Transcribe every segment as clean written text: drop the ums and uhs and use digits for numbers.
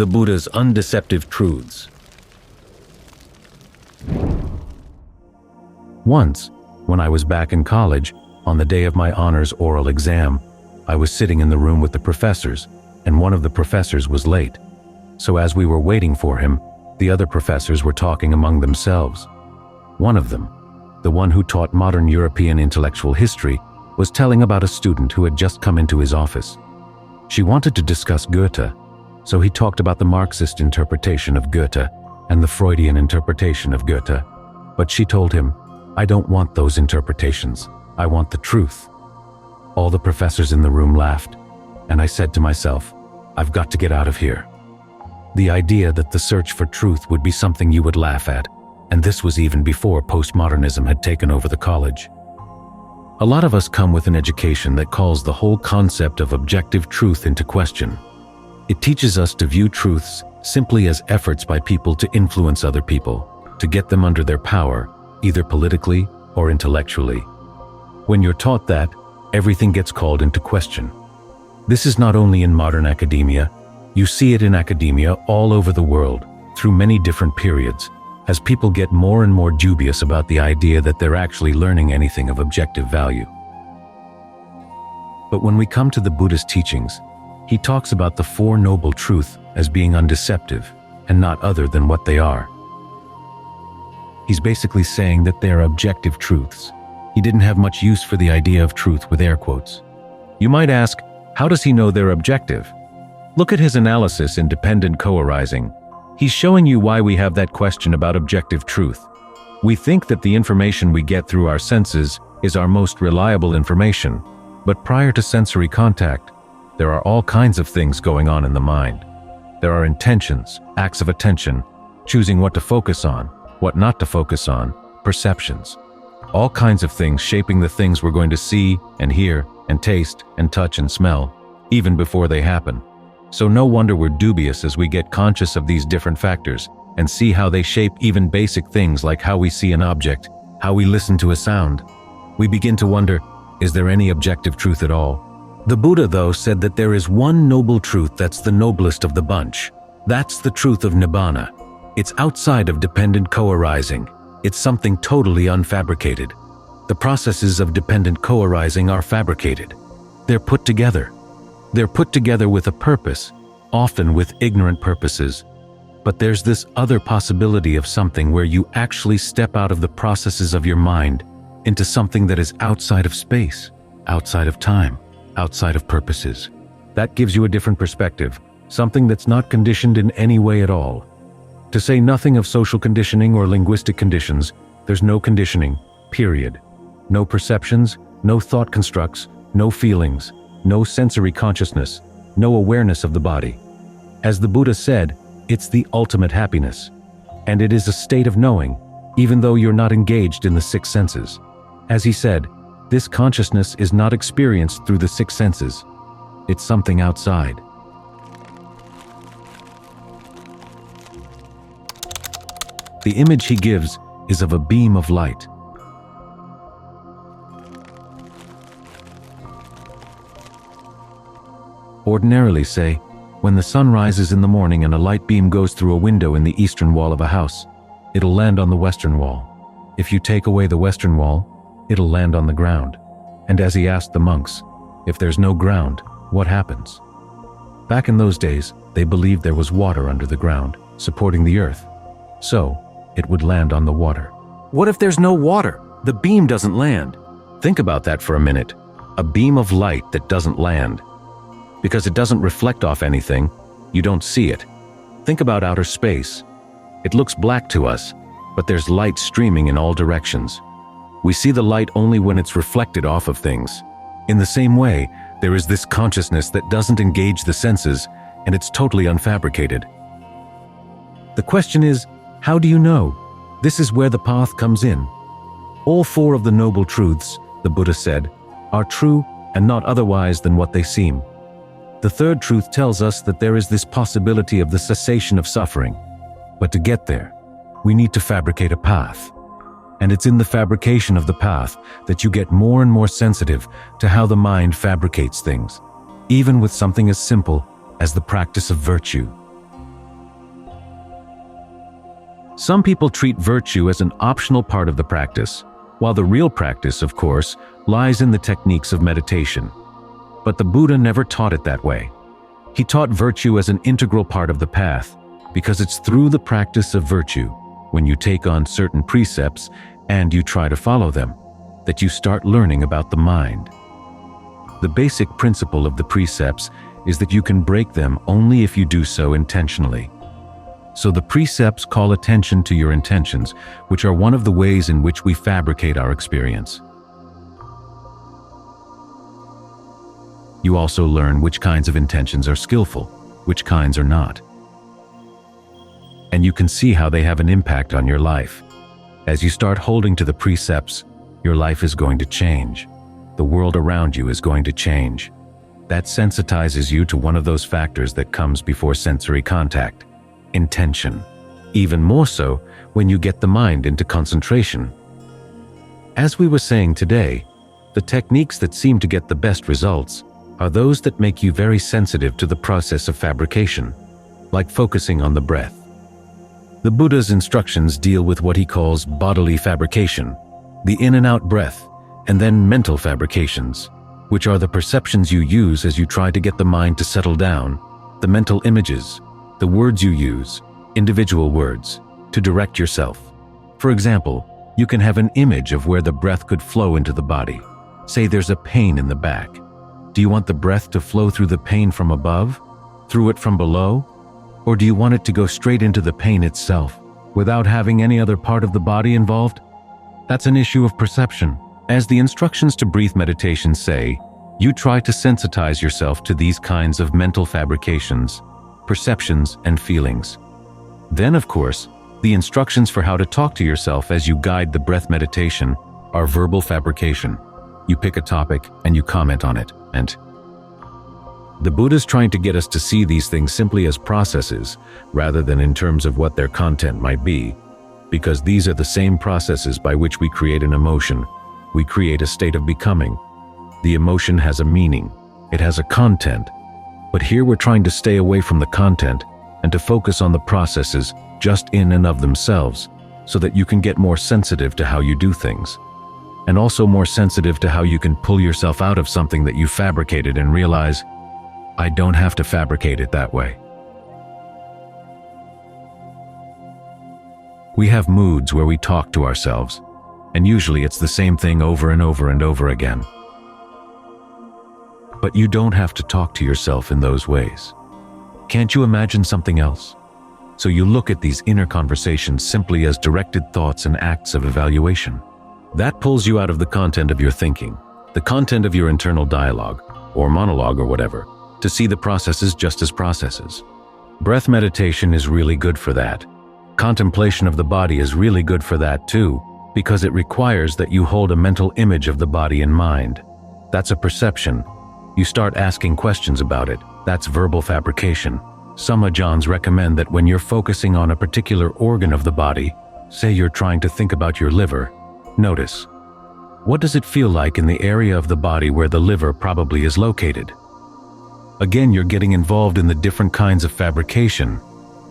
The Buddha's undeceptive truths. Once, when I was back in college, on the day of my honors oral exam, I was sitting in the room with the professors, and one of the professors was late. So as we were waiting for him, the other professors were talking among themselves. One of them, the one who taught modern European intellectual history, was telling about a student who had just come into his office. She wanted to discuss Goethe, so he talked about the Marxist interpretation of Goethe and the Freudian interpretation of Goethe. But she told him, "I don't want those interpretations. I want the truth." All the professors in the room laughed, and I said to myself, I've got to get out of here. The idea that the search for truth would be something you would laugh at, and this was even before postmodernism had taken over the college. A lot of us come with an education that calls the whole concept of objective truth into question. It teaches us to view truths simply as efforts by people to influence other people, to get them under their power, either politically or intellectually. When you're taught that, everything gets called into question. This is not only in modern academia. You see it in academia all over the world, through many different periods, as people get more and more dubious about the idea that they're actually learning anything of objective value. But when we come to the Buddhist teachings, he talks about the Four Noble Truths as being undeceptive and not other than what they are. He's basically saying that they are objective truths. He didn't have much use for the idea of truth with air quotes. You might ask, how does he know they're objective? Look at his analysis in Dependent Co-arising. He's showing you why we have that question about objective truth. We think that the information we get through our senses is our most reliable information, but prior to sensory contact, there are all kinds of things going on in the mind. There are intentions, acts of attention, choosing what to focus on, what not to focus on, perceptions. All kinds of things shaping the things we're going to see and hear and taste and touch and smell, even before they happen. So no wonder we're dubious as we get conscious of these different factors and see how they shape even basic things like how we see an object, how we listen to a sound. We begin to wonder, is there any objective truth at all? The Buddha, though, said that there is one noble truth that's the noblest of the bunch. That's the truth of Nibbana. It's outside of dependent co-arising. It's something totally unfabricated. The processes of dependent co-arising are fabricated. They're put together. They're put together with a purpose, often with ignorant purposes. But there's this other possibility of something where you actually step out of the processes of your mind into something that is outside of space, outside of time, outside of purposes. That gives you a different perspective, something that's not conditioned in any way at all. To say nothing of social conditioning or linguistic conditions, there's no conditioning, period. No perceptions, no thought constructs, no feelings, no sensory consciousness, no awareness of the body. As the Buddha said, it's the ultimate happiness. And it is a state of knowing, even though you're not engaged in the six senses. As he said, this consciousness is not experienced through the six senses. It's something outside. The image he gives is of a beam of light. Ordinarily, say, when the sun rises in the morning and a light beam goes through a window in the eastern wall of a house, it'll land on the western wall. If you take away the western wall, it'll land on the ground. And as he asked the monks, if there's no ground, what happens? Back in those days, they believed there was water under the ground, supporting the earth. So, it would land on the water. What if there's no water? The beam doesn't land. Think about that for a minute. A beam of light that doesn't land. Because it doesn't reflect off anything, you don't see it. Think about outer space. It looks black to us, but there's light streaming in all directions. We see the light only when it's reflected off of things. In the same way, there is this consciousness that doesn't engage the senses, and it's totally unfabricated. The question is, how do you know? This is where the path comes in. All four of the noble truths, the Buddha said, are true and not otherwise than what they seem. The third truth tells us that there is this possibility of the cessation of suffering. But to get there, we need to fabricate a path. And it's in the fabrication of the path that you get more and more sensitive to how the mind fabricates things, even with something as simple as the practice of virtue. Some people treat virtue as an optional part of the practice, while the real practice, of course, lies in the techniques of meditation. But the Buddha never taught it that way. He taught virtue as an integral part of the path, because it's through the practice of virtue, when you take on certain precepts and you try to follow them, that you start learning about the mind. The basic principle of the precepts is that you can break them only if you do so intentionally. So the precepts call attention to your intentions, which are one of the ways in which we fabricate our experience. You also learn which kinds of intentions are skillful, which kinds are not. And you can see how they have an impact on your life. As you start holding to the precepts, your life is going to change. The world around you is going to change. That sensitizes you to one of those factors that comes before sensory contact: intention. Even more so when you get the mind into concentration. As we were saying today, the techniques that seem to get the best results are those that make you very sensitive to the process of fabrication, like focusing on the breath. The Buddha's instructions deal with what he calls bodily fabrication, the in and out breath, and then mental fabrications, which are the perceptions you use as you try to get the mind to settle down, the mental images, the words you use, individual words, to direct yourself. For example, you can have an image of where the breath could flow into the body. Say there's a pain in the back. Do you want the breath to flow through the pain from above, through it from below? Or do you want it to go straight into the pain itself, without having any other part of the body involved? That's an issue of perception. As the instructions to breath meditation say, you try to sensitize yourself to these kinds of mental fabrications, perceptions, and feelings. Then, of course, the instructions for how to talk to yourself as you guide the breath meditation are verbal fabrication. You pick a topic and you comment on it, and the Buddha's trying to get us to see these things simply as processes, rather than in terms of what their content might be, because these are the same processes by which we create an emotion. We create a state of becoming. The emotion has a meaning. It has a content. But here we're trying to stay away from the content and to focus on the processes just in and of themselves, so that you can get more sensitive to how you do things. And also more sensitive to how you can pull yourself out of something that you fabricated and realize, I don't have to fabricate it that way. We have moods where we talk to ourselves, and usually it's the same thing over and over and over again. But you don't have to talk to yourself in those ways. Can't you imagine something else? So you look at these inner conversations simply as directed thoughts and acts of evaluation. That pulls you out of the content of your thinking, the content of your internal dialogue, or monologue or whatever, to see the processes just as processes. Breath meditation is really good for that. Contemplation of the body is really good for that too, because it requires that you hold a mental image of the body in mind. That's a perception. You start asking questions about it. That's verbal fabrication. Some Ajahns recommend that when you're focusing on a particular organ of the body, say you're trying to think about your liver, notice, what does it feel like in the area of the body where the liver probably is located? Again, you're getting involved in the different kinds of fabrication,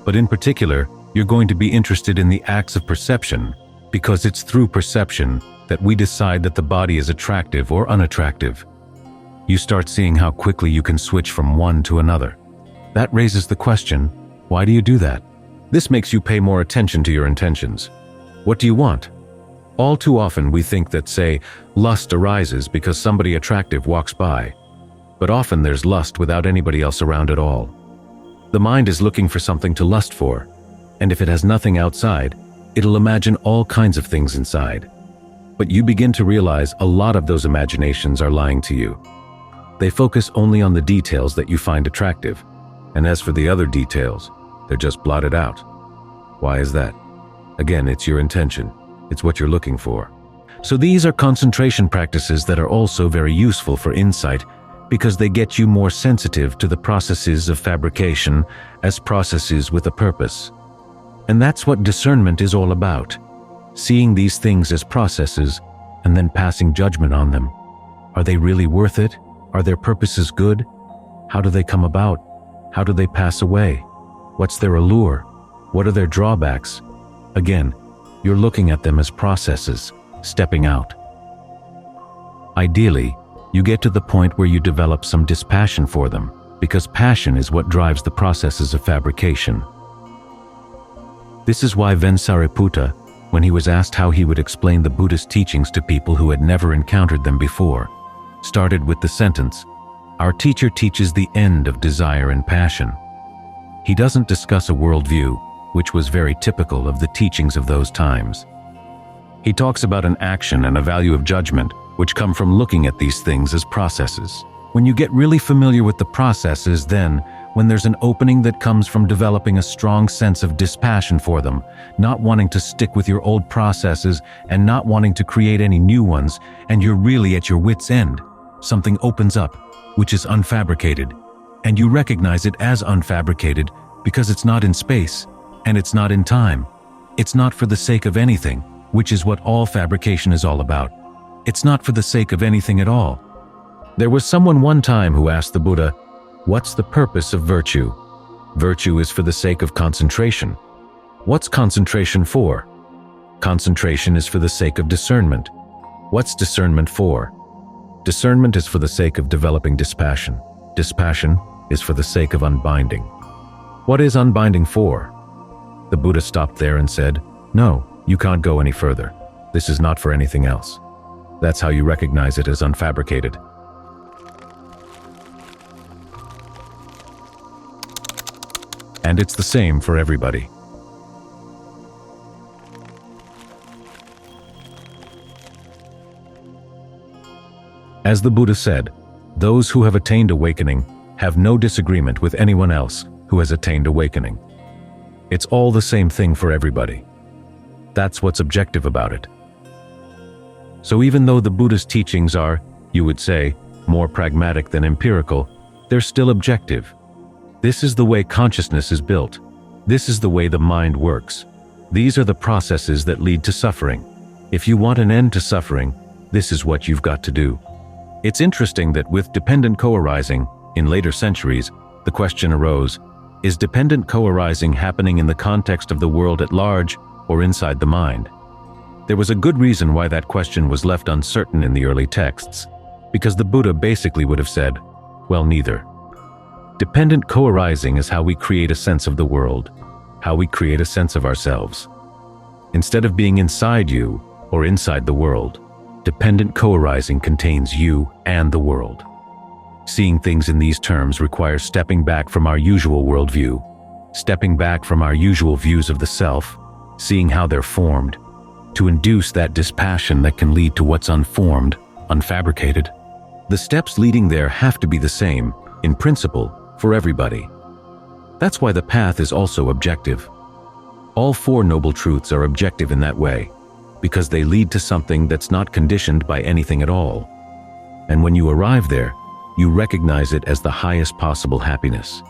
but in particular, you're going to be interested in the acts of perception, because it's through perception that we decide that the body is attractive or unattractive. You start seeing how quickly you can switch from one to another. That raises the question, why do you do that? This makes you pay more attention to your intentions. What do you want? All too often we think that, say, lust arises because somebody attractive walks by. But often there's lust without anybody else around at all. The mind is looking for something to lust for, and if it has nothing outside, it'll imagine all kinds of things inside. But you begin to realize a lot of those imaginations are lying to you. They focus only on the details that you find attractive, and as for the other details, they're just blotted out. Why is that? Again, it's your intention. It's what you're looking for. So these are concentration practices that are also very useful for insight, because they get you more sensitive to the processes of fabrication as processes with a purpose. And that's what discernment is all about. Seeing these things as processes and then passing judgment on them. Are they really worth it? Are their purposes good? How do they come about? How do they pass away? What's their allure? What are their drawbacks? Again, you're looking at them as processes, stepping out. Ideally, you get to the point where you develop some dispassion for them, because passion is what drives the processes of fabrication. This is why Sariputta, when he was asked how he would explain the Buddhist teachings to people who had never encountered them before, started with the sentence, "Our teacher teaches the end of desire and passion." He doesn't discuss a worldview, which was very typical of the teachings of those times. He talks about an action and a value of judgment, which come from looking at these things as processes. When you get really familiar with the processes, then, when there's an opening that comes from developing a strong sense of dispassion for them, not wanting to stick with your old processes and not wanting to create any new ones, and you're really at your wit's end, something opens up, which is unfabricated, and you recognize it as unfabricated because it's not in space, and it's not in time. It's not for the sake of anything, which is what all fabrication is all about. It's not for the sake of anything at all. There was someone one time who asked the Buddha, "What's the purpose of virtue?" Virtue is for the sake of concentration. What's concentration for? Concentration is for the sake of discernment. What's discernment for? Discernment is for the sake of developing dispassion. Dispassion is for the sake of unbinding. What is unbinding for? The Buddha stopped there and said, "No, you can't go any further. This is not for anything else." That's how you recognize it as unfabricated. And it's the same for everybody. As the Buddha said, those who have attained awakening have no disagreement with anyone else who has attained awakening. It's all the same thing for everybody. That's what's objective about it. So even though the Buddha's teachings are, you would say, more pragmatic than empirical, they're still objective. This is the way consciousness is built. This is the way the mind works. These are the processes that lead to suffering. If you want an end to suffering, this is what you've got to do. It's interesting that with dependent co-arising, in later centuries, the question arose, is dependent co-arising happening in the context of the world at large or inside the mind? There was a good reason why that question was left uncertain in the early texts, because the Buddha basically would have said, well, neither. Dependent co-arising is how we create a sense of the world, how we create a sense of ourselves. Instead of being inside you or inside the world, dependent co-arising contains you and the world. Seeing things in these terms requires stepping back from our usual worldview, stepping back from our usual views of the self, seeing how they're formed, to induce that dispassion that can lead to what's unformed, unfabricated. The steps leading there have to be the same, in principle, for everybody. That's why the path is also objective. All four noble truths are objective in that way, because they lead to something that's not conditioned by anything at all. And when you arrive there, you recognize it as the highest possible happiness.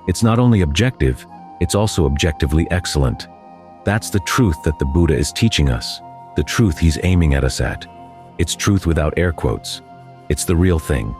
It's not only objective, it's also objectively excellent. That's the truth that the Buddha is teaching us, the truth he's aiming at us at. It's truth without air quotes. It's the real thing.